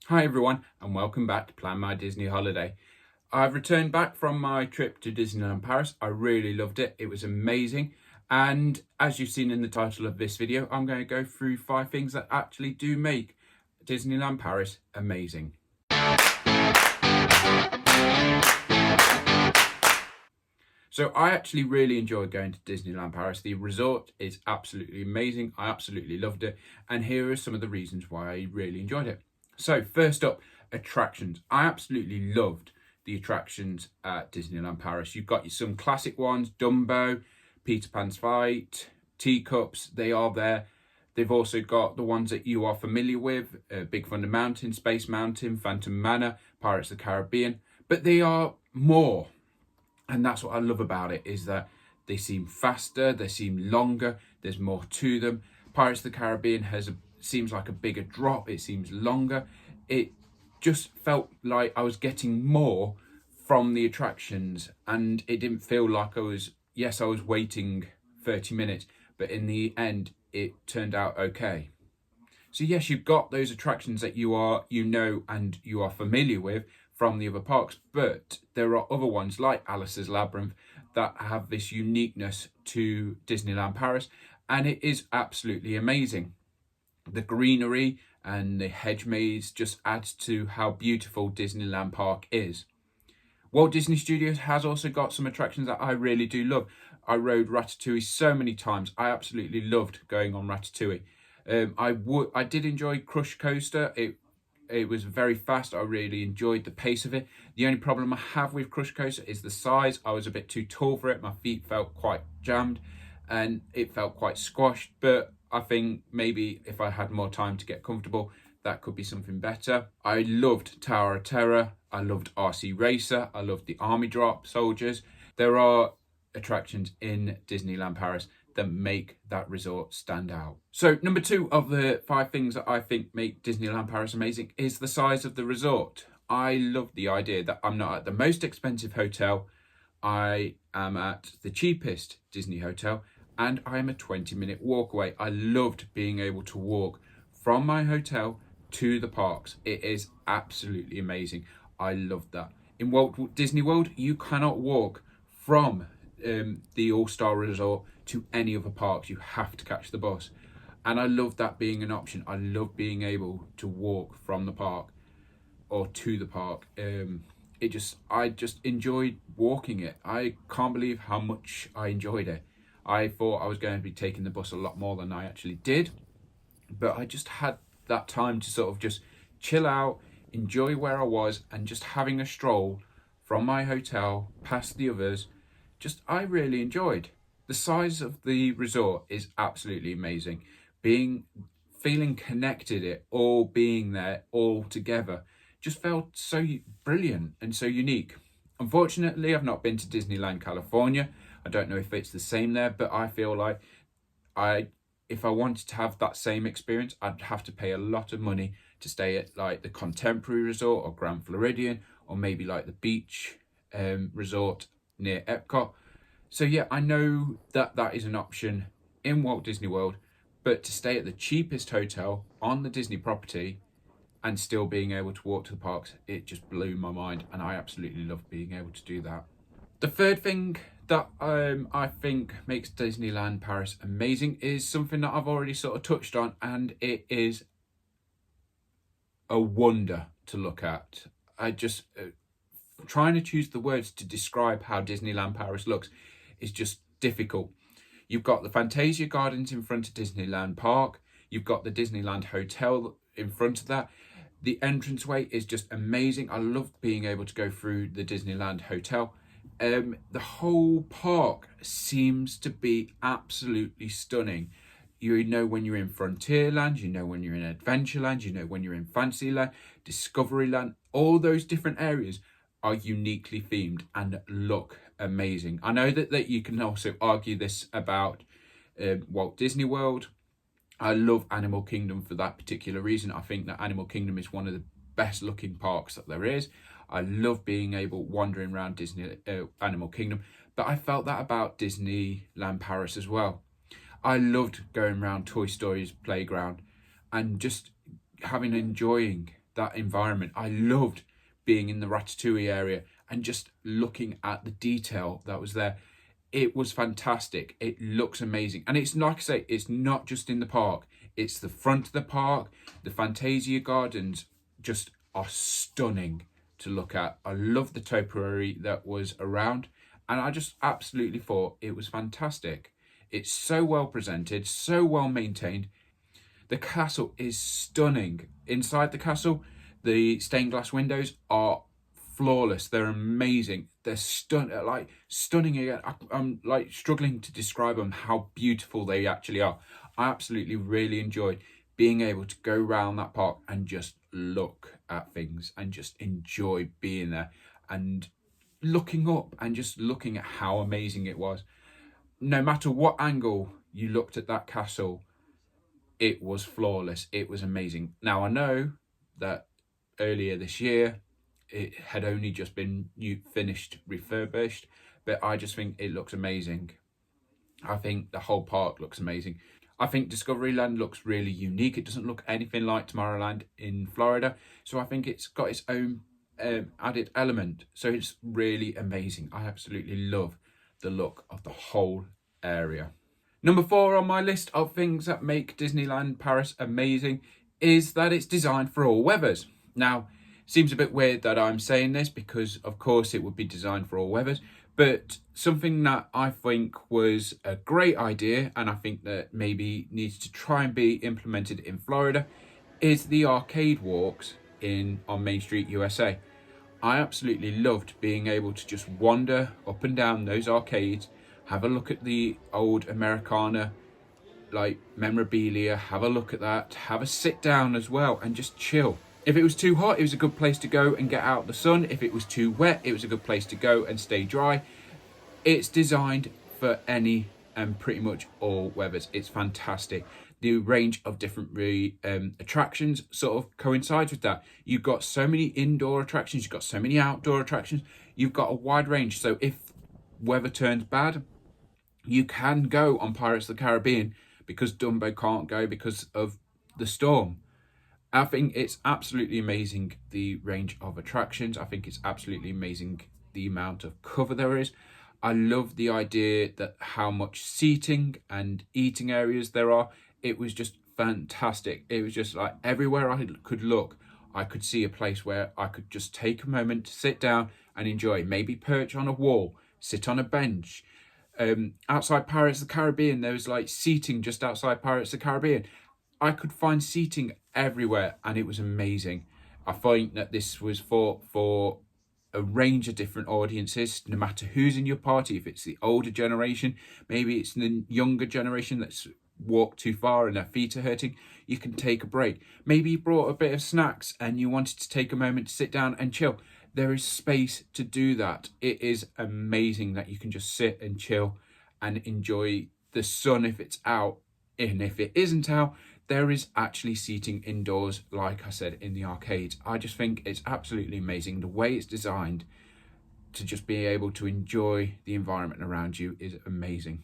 Hi everyone, and welcome back to Plan My Disney Holiday. I've returned back from my trip to Disneyland Paris. I really loved it. It was amazing. And as you've seen in the title of this video, I'm going to go through 5 things that actually do make Disneyland Paris amazing. So I actually really enjoyed going to Disneyland Paris. The resort is absolutely amazing. I absolutely loved it. And here are some of the reasons why I really enjoyed it. So first up, attractions. I absolutely loved the attractions at Disneyland Paris. You've got some classic ones, Dumbo, Peter Pan's Fight, Teacups, they are there. They've also got the ones that you are familiar with, Big Thunder Mountain, Space Mountain, Phantom Manor, Pirates of the Caribbean, but they are more. And that's what I love about it, is that they seem faster, they seem longer, there's more to them. Pirates of the Caribbean seems like a bigger drop, it seems longer. It just felt like I was getting more from the attractions, and it didn't feel like I was waiting 30 minutes, but in the end, it turned out okay. So yes, you've got those attractions that you know and you are familiar with from the other parks, but there are other ones like Alice's Labyrinth that have this uniqueness to Disneyland Paris, and it is absolutely amazing. The greenery and the hedge maze just adds to how beautiful Disneyland Park is. Walt Disney Studios has also got some attractions that I really do love. I rode Ratatouille so many times. I absolutely loved going on Ratatouille. I did enjoy Crush Coaster. It was very fast. I really enjoyed the pace of it. The only problem I have with Crush Coaster is the size. I was a bit too tall for it. My feet felt quite jammed and it felt quite squashed, but I think maybe if I had more time to get comfortable, that could be something better. I loved Tower of Terror. I loved RC Racer. I loved the Army Drop Soldiers. There are attractions in Disneyland Paris that make that resort stand out. So number 2 of the 5 things that I think make Disneyland Paris amazing is the size of the resort. I love the idea that I'm not at the most expensive hotel. I am at the cheapest Disney hotel, and I am a 20-minute walk away. I loved being able to walk from my hotel to the parks. It is absolutely amazing. I loved that. In Walt Disney World, you cannot walk from the All-Star Resort to any other parks. You have to catch the bus. And I love that being an option. I love being able to walk from the park or to the park. I just enjoyed walking it. I can't believe how much I enjoyed it. I thought I was going to be taking the bus a lot more than I actually did, but I just had that time to sort of just chill out, enjoy where I was, and just having a stroll from my hotel past the others. I really enjoyed. The size of the resort is absolutely amazing. Feeling connected, it all being there all together just felt so brilliant and so unique. Unfortunately, I've not been to Disneyland California. I don't know if it's the same there, but I feel like if I wanted to have that same experience, I'd have to pay a lot of money to stay at like the Contemporary Resort or Grand Floridian, or maybe like the beach resort near Epcot. So yeah, I know that that is an option in Walt Disney World, but to stay at the cheapest hotel on the Disney property and still being able to walk to the parks, it just blew my mind, and I absolutely love being able to do that. The third thing that I think makes Disneyland Paris amazing is something that I've already sort of touched on, and it is a wonder to look at. I just trying to choose the words to describe how Disneyland Paris looks is just difficult. You've got the Fantasia Gardens in front of Disneyland Park. You've got the Disneyland Hotel in front of that. The entranceway is just amazing. I loved being able to go through the Disneyland Hotel. The whole park seems to be absolutely stunning. You know when you're in Frontierland, you know when you're in Adventureland, you know when you're in Fantasyland, Discoveryland. All those different areas are uniquely themed and look amazing. I know that you can also argue this about Walt Disney World. I love Animal Kingdom for that particular reason. I think that Animal Kingdom is one of the best looking parks that there is. I love being able wandering around Animal Kingdom, but I felt that about Disneyland Paris as well. I loved going around Toy Story's playground and just enjoying that environment. I loved being in the Ratatouille area and just looking at the detail that was there. It was fantastic. It looks amazing. And it's like I say, it's not just in the park. It's the front of the park. The Fantasia Gardens just are stunning to look at. I love the topiary that was around, and I just absolutely thought it was fantastic. It's so well presented, so well maintained. The castle is stunning. Inside the castle, the stained glass windows are flawless. They're amazing. They're stunning again. I'm like struggling to describe them, how beautiful they actually are. I absolutely really enjoyed being able to go around that park and just look at things and just enjoy being there and looking up and just looking at how amazing it was. No matter what angle you looked at that castle, it was flawless. It was amazing. Now, I know that earlier this year, it had only just been finished, refurbished, but I just think it looks amazing. I think the whole park looks amazing. I think Discoveryland looks really unique. It doesn't look anything like Tomorrowland in Florida. So I think it's got its own added element. So it's really amazing. I absolutely love the look of the whole area. Number 4 on my list of things that make Disneyland Paris amazing is that it's designed for all weathers. Now, it seems a bit weird that I'm saying this because, of course, it would be designed for all weathers. But something that I think was a great idea, and I think that maybe needs to try and be implemented in Florida, is the arcade walks on Main Street, USA. I absolutely loved being able to just wander up and down those arcades, have a look at the old Americana like memorabilia, have a look at that, have a sit down as well and just chill. If it was too hot, it was a good place to go and get out the sun. If it was too wet, it was a good place to go and stay dry. It's designed for any and pretty much all weathers. It's fantastic. The range of different attractions sort of coincides with that. You've got so many indoor attractions, you've got so many outdoor attractions, you've got a wide range. So if weather turns bad, you can go on Pirates of the Caribbean because Dumbo can't go because of the storm. I think it's absolutely amazing, the range of attractions. I think it's absolutely amazing the amount of cover there is. I love the idea that how much seating and eating areas there are. It was just fantastic. It was just like everywhere I could look, I could see a place where I could just take a moment to sit down and enjoy. Maybe perch on a wall, sit on a bench. Outside Pirates of the Caribbean, there was like seating just outside Pirates of the Caribbean. I could find seating everywhere and it was amazing. I find that this was for a range of different audiences, no matter who's in your party. If it's the older generation, maybe it's the younger generation that's walked too far and their feet are hurting, you can take a break. Maybe you brought a bit of snacks and you wanted to take a moment to sit down and chill. There is space to do that. It is amazing that you can just sit and chill and enjoy the sun if it's out. And if it isn't out, there is actually seating indoors, like I said, in the arcades. I just think it's absolutely amazing. The way it's designed to just be able to enjoy the environment around you is amazing.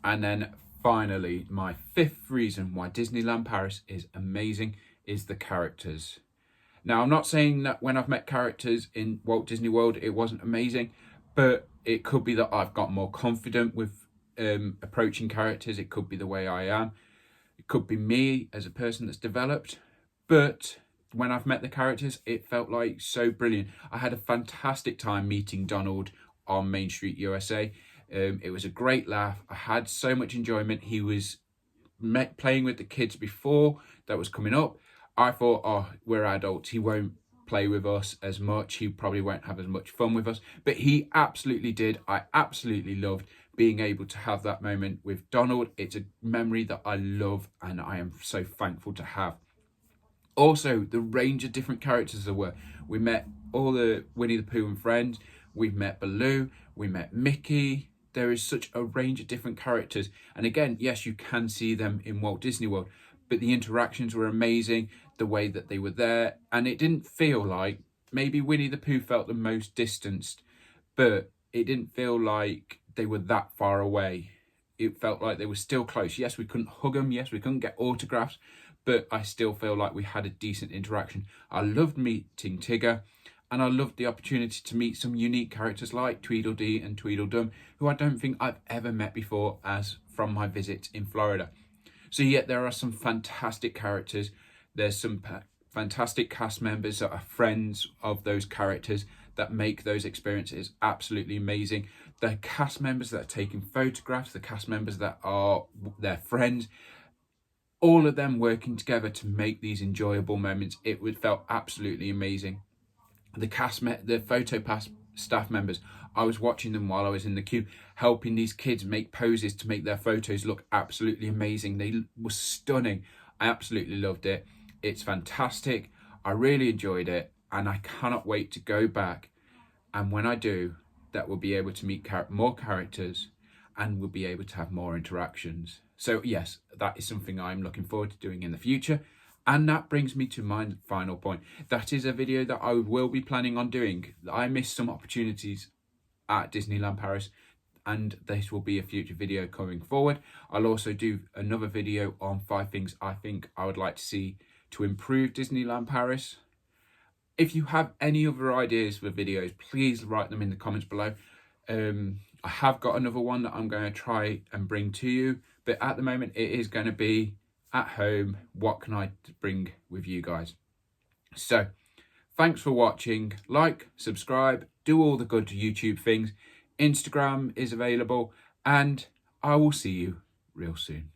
And then finally, my 5th reason why Disneyland Paris is amazing is the characters. Now, I'm not saying that when I've met characters in Walt Disney World, it wasn't amazing, but it could be that I've got more confident with approaching characters. It could be the way I am. It could be me as a person that's developed. But when I've met the characters, it felt like so brilliant. I had a fantastic time meeting Donald on Main Street, USA. It was a great laugh. I had so much enjoyment. He was playing with the kids before that was coming up. I thought, oh, we're adults. He won't play with us as much. He probably won't have as much fun with us. But he absolutely did. I absolutely loved being able to have that moment with Donald. It's a memory that I love and I am so thankful to have. Also, the range of different characters there were. We met all the Winnie the Pooh and friends. We've met Baloo. We met Mickey. There is such a range of different characters. And again, yes, you can see them in Walt Disney World, but the interactions were amazing, the way that they were there. And it didn't feel like, maybe Winnie the Pooh felt the most distanced, but it didn't feel like they were that far away. It felt like they were still close. Yes, we couldn't hug them. Yes, we couldn't get autographs, but I still feel like we had a decent interaction. I loved meeting Tigger, and I loved the opportunity to meet some unique characters like Tweedledee and Tweedledum, who I don't think I've ever met before as from my visit in Florida. So yeah, there are some fantastic characters. There's some fantastic cast members that are friends of those characters that make those experiences absolutely amazing. The cast members that are taking photographs, the cast members that are their friends, all of them working together to make these enjoyable moments. It felt absolutely amazing. The photo pass staff members, I was watching them while I was in the queue, helping these kids make poses to make their photos look absolutely amazing. They were stunning. I absolutely loved it. It's fantastic. I really enjoyed it, and I cannot wait to go back. And when I do, that we'll be able to meet more characters, and we'll be able to have more interactions. So yes, that is something I'm looking forward to doing in the future. And that brings me to my final point. That is a video that I will be planning on doing. I missed some opportunities at Disneyland Paris, and this will be a future video coming forward. I'll also do another video on 5 things I think I would like to see to improve Disneyland Paris. If you have any other ideas for videos, please write them in the comments below. I have got another one that I'm going to try and bring to you, but at the moment it is going to be at home. What can I bring with you guys? So thanks for watching. Like, subscribe, do all the good YouTube things. Instagram is available, and I will see you real soon.